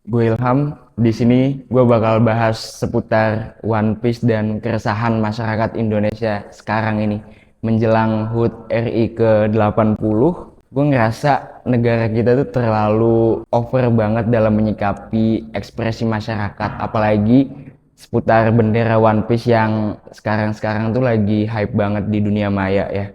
Gue Ilham, di sini gue bakal bahas seputar One Piece dan keresahan masyarakat Indonesia sekarang ini. Menjelang HUT RI ke-80, gue ngerasa negara kita tuh terlalu over banget dalam menyikapi ekspresi masyarakat. Apalagi seputar bendera One Piece yang sekarang-sekarang tuh lagi hype banget di dunia maya ya.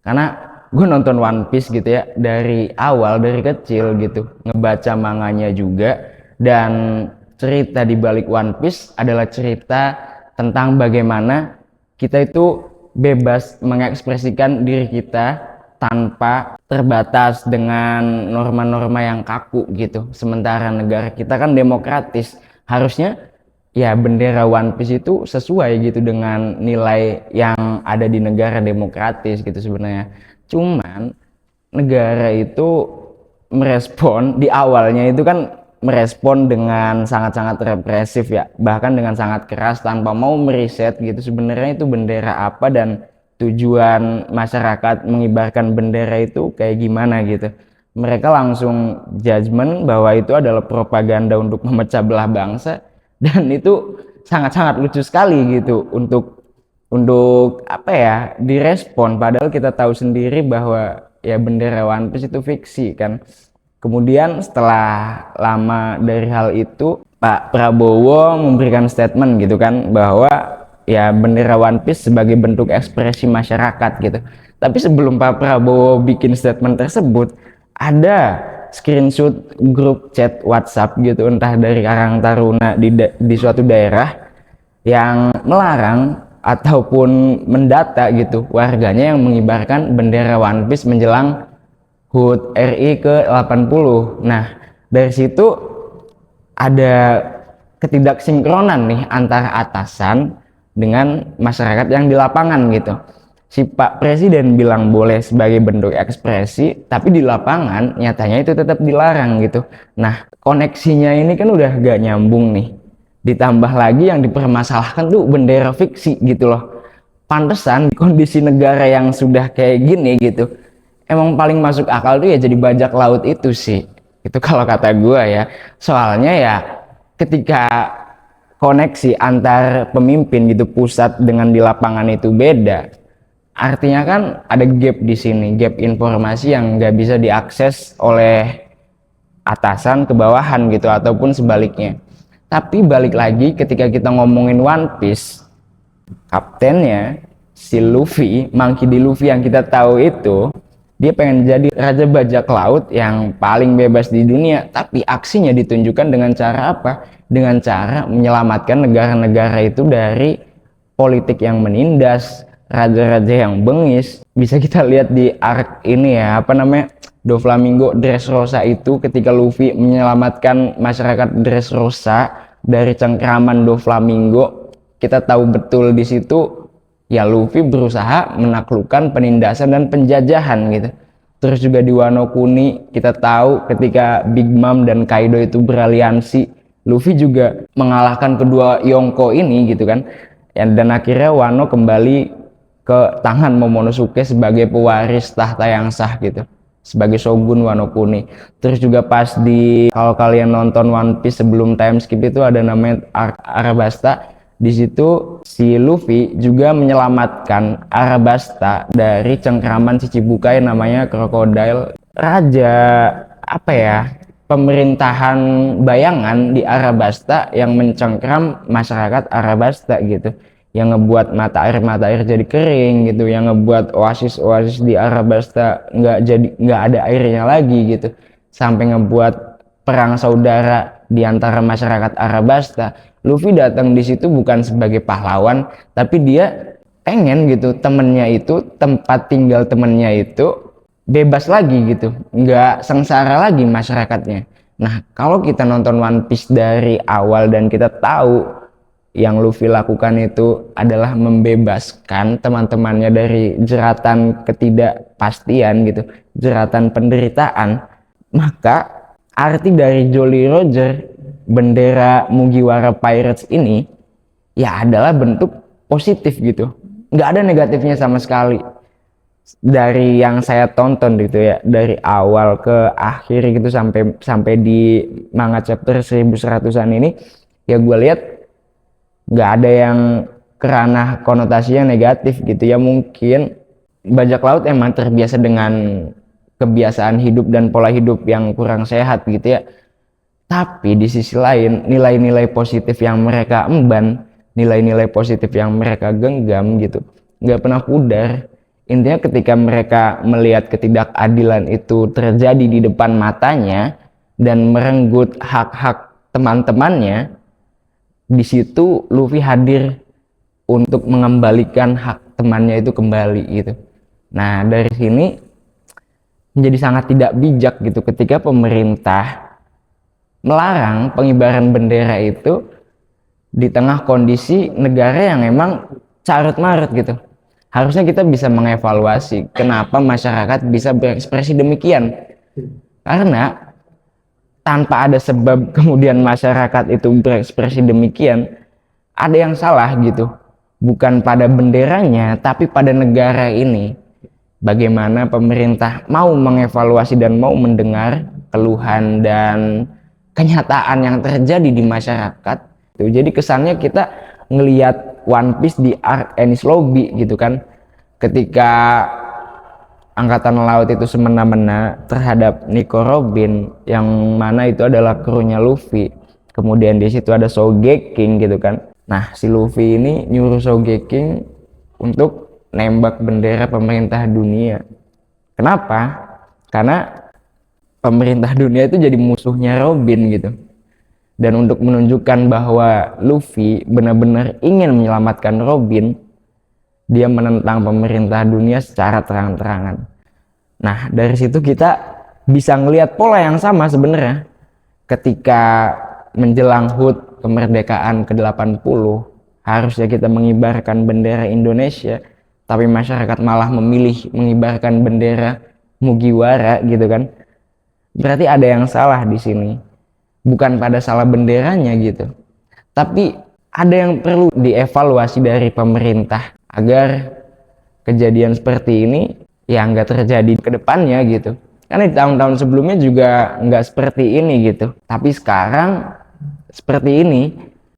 Karena gue nonton One Piece gitu ya dari awal, dari kecil gitu, ngebaca manganya juga. Dan cerita di balik One Piece adalah cerita tentang bagaimana kita itu bebas mengekspresikan diri kita tanpa terbatas dengan norma-norma yang kaku gitu. Sementara negara kita kan demokratis, harusnya ya bendera One Piece itu sesuai gitu dengan nilai yang ada di negara demokratis gitu sebenarnya. Cuman negara itu merespon di awalnya itu kan merespon dengan sangat-sangat represif ya, bahkan dengan sangat keras tanpa mau meriset gitu sebenarnya itu bendera apa dan tujuan masyarakat mengibarkan bendera itu kayak gimana gitu. Mereka langsung judgement bahwa itu adalah propaganda untuk memecah belah bangsa, dan itu sangat-sangat lucu sekali gitu untuk apa ya direspon, padahal kita tahu sendiri bahwa ya bendera One Piece itu fiksi kan. Kemudian setelah lama dari hal itu, Pak Prabowo memberikan statement gitu kan bahwa ya bendera One Piece sebagai bentuk ekspresi masyarakat gitu. Tapi sebelum Pak Prabowo bikin statement tersebut, ada screenshot grup chat WhatsApp gitu entah dari Karang Taruna di suatu daerah yang melarang ataupun mendata gitu warganya yang mengibarkan bendera One Piece menjelang HUT RI ke-80. Nah, dari situ ada ketidaksinkronan nih antara atasan dengan masyarakat yang di lapangan gitu. Si Pak Presiden bilang boleh sebagai bentuk ekspresi, tapi di lapangan nyatanya itu tetap dilarang gitu. Nah, koneksinya ini kan udah gak nyambung nih. Ditambah lagi yang dipermasalahkan tuh bendera fiksi gitu loh. Pantesan di kondisi negara yang sudah kayak gini gitu, emang paling masuk akal tuh ya jadi bajak laut itu sih. Itu kalau kata gue ya. Soalnya ya ketika koneksi antar pemimpin gitu pusat dengan di lapangan itu beda, artinya kan ada gap di sini, gap informasi yang nggak bisa diakses oleh atasan ke bawahan gitu ataupun sebaliknya. Tapi balik lagi ketika kita ngomongin One Piece, kaptennya si Luffy, Monkey D. Luffy yang kita tahu itu, dia pengen jadi raja bajak laut yang paling bebas di dunia, tapi aksinya ditunjukkan dengan cara apa? Dengan cara menyelamatkan negara-negara itu dari politik yang menindas, raja-raja yang bengis. Bisa kita lihat di arc ini ya, apa namanya, Doflamingo Dressrosa itu, ketika Luffy menyelamatkan masyarakat Dressrosa dari cengkraman Doflamingo, kita tahu betul di situ ya Luffy berusaha menaklukkan penindasan dan penjajahan gitu. Terus juga di Wano Kuni kita tahu ketika Big Mom dan Kaido itu beraliansi, Luffy juga mengalahkan kedua Yonko ini gitu kan. Dan akhirnya Wano kembali ke tangan Momonosuke sebagai pewaris tahta yang sah gitu, sebagai shogun Wano Kuni. Terus juga pas di, kalau kalian nonton One Piece sebelum time skip itu ada namanya Arabasta. Di situ si Luffy juga menyelamatkan Arabasta dari cengkraman si Chibukai namanya Crocodile. Raja apa ya, pemerintahan bayangan di Arabasta yang mencengkram masyarakat Arabasta gitu, yang ngebuat mata air jadi kering gitu, yang ngebuat oasis di Arabasta nggak ada airnya lagi gitu, sampai ngebuat perang saudara di antara masyarakat Arabasta. Luffy datang di situ bukan sebagai pahlawan, tapi dia pengen gitu temennya itu, tempat tinggal temennya itu bebas lagi gitu, nggak sengsara lagi masyarakatnya. Nah, kalau kita nonton One Piece dari awal dan kita tahu yang Luffy lakukan itu adalah membebaskan teman-temannya dari jeratan ketidakpastian gitu, jeratan penderitaan, maka arti dari Jolly Roger, bendera Mugiwara Pirates ini, ya adalah bentuk positif gitu, nggak ada negatifnya sama sekali. dari yang saya tonton gitu ya, dari awal ke akhir gitu sampai sampai di manga chapter 1100-an ini, ya gue lihat nggak ada yang kerana konotasi yang negatif gitu ya. Mungkin bajak laut emang terbiasa dengan kebiasaan hidup dan pola hidup yang kurang sehat gitu ya, tapi di sisi lain nilai-nilai positif yang mereka emban, nilai-nilai positif yang mereka genggam gitu nggak pernah pudar. Intinya ketika mereka melihat ketidakadilan itu terjadi di depan matanya dan merenggut hak-hak teman-temannya, di situ Luffy hadir untuk mengembalikan hak temannya itu kembali gitu. Nah, dari sini menjadi sangat tidak bijak gitu ketika pemerintah melarang pengibaran bendera itu di tengah kondisi negara yang emang carut marut gitu. Harusnya kita bisa mengevaluasi kenapa masyarakat bisa berekspresi demikian, karena tanpa ada sebab kemudian masyarakat itu berekspresi demikian, ada yang salah gitu, bukan pada benderanya tapi pada negara ini. Bagaimana pemerintah mau mengevaluasi dan mau mendengar keluhan dan kenyataan yang terjadi di masyarakat. Jadi kesannya kita ngelihat One Piece di arc Enies Lobby gitu kan, ketika angkatan laut itu semena-mena terhadap Nico Robin yang mana itu adalah krunya Luffy. Kemudian di situ ada Sogeking gitu kan. Nah, si Luffy ini nyuruh Sogeking untuk nembak bendera pemerintah dunia. Kenapa? Karena pemerintah dunia itu jadi musuhnya Robin gitu. Dan untuk menunjukkan bahwa Luffy benar-benar ingin menyelamatkan Robin, dia menentang pemerintah dunia secara terang-terangan. Nah, dari situ kita bisa ngelihat pola yang sama sebenarnya. Ketika menjelang HUT kemerdekaan ke-80, harusnya kita mengibarkan bendera Indonesia, tapi masyarakat malah memilih mengibarkan bendera Mugiwara gitu kan. Berarti ada yang salah di sini. Bukan pada salah benderanya gitu, tapi ada yang perlu dievaluasi dari pemerintah agar kejadian seperti ini ya nggak terjadi ke depannya gitu. Karena di tahun-tahun sebelumnya juga nggak seperti ini gitu, tapi sekarang seperti ini,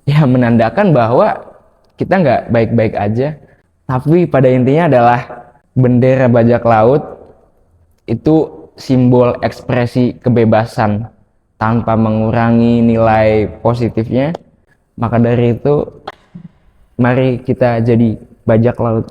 ya menandakan bahwa kita nggak baik-baik aja. Tapi pada intinya adalah bendera bajak laut itu simbol ekspresi kebebasan tanpa mengurangi nilai positifnya. Maka dari itu, mari kita jadi bajak laut.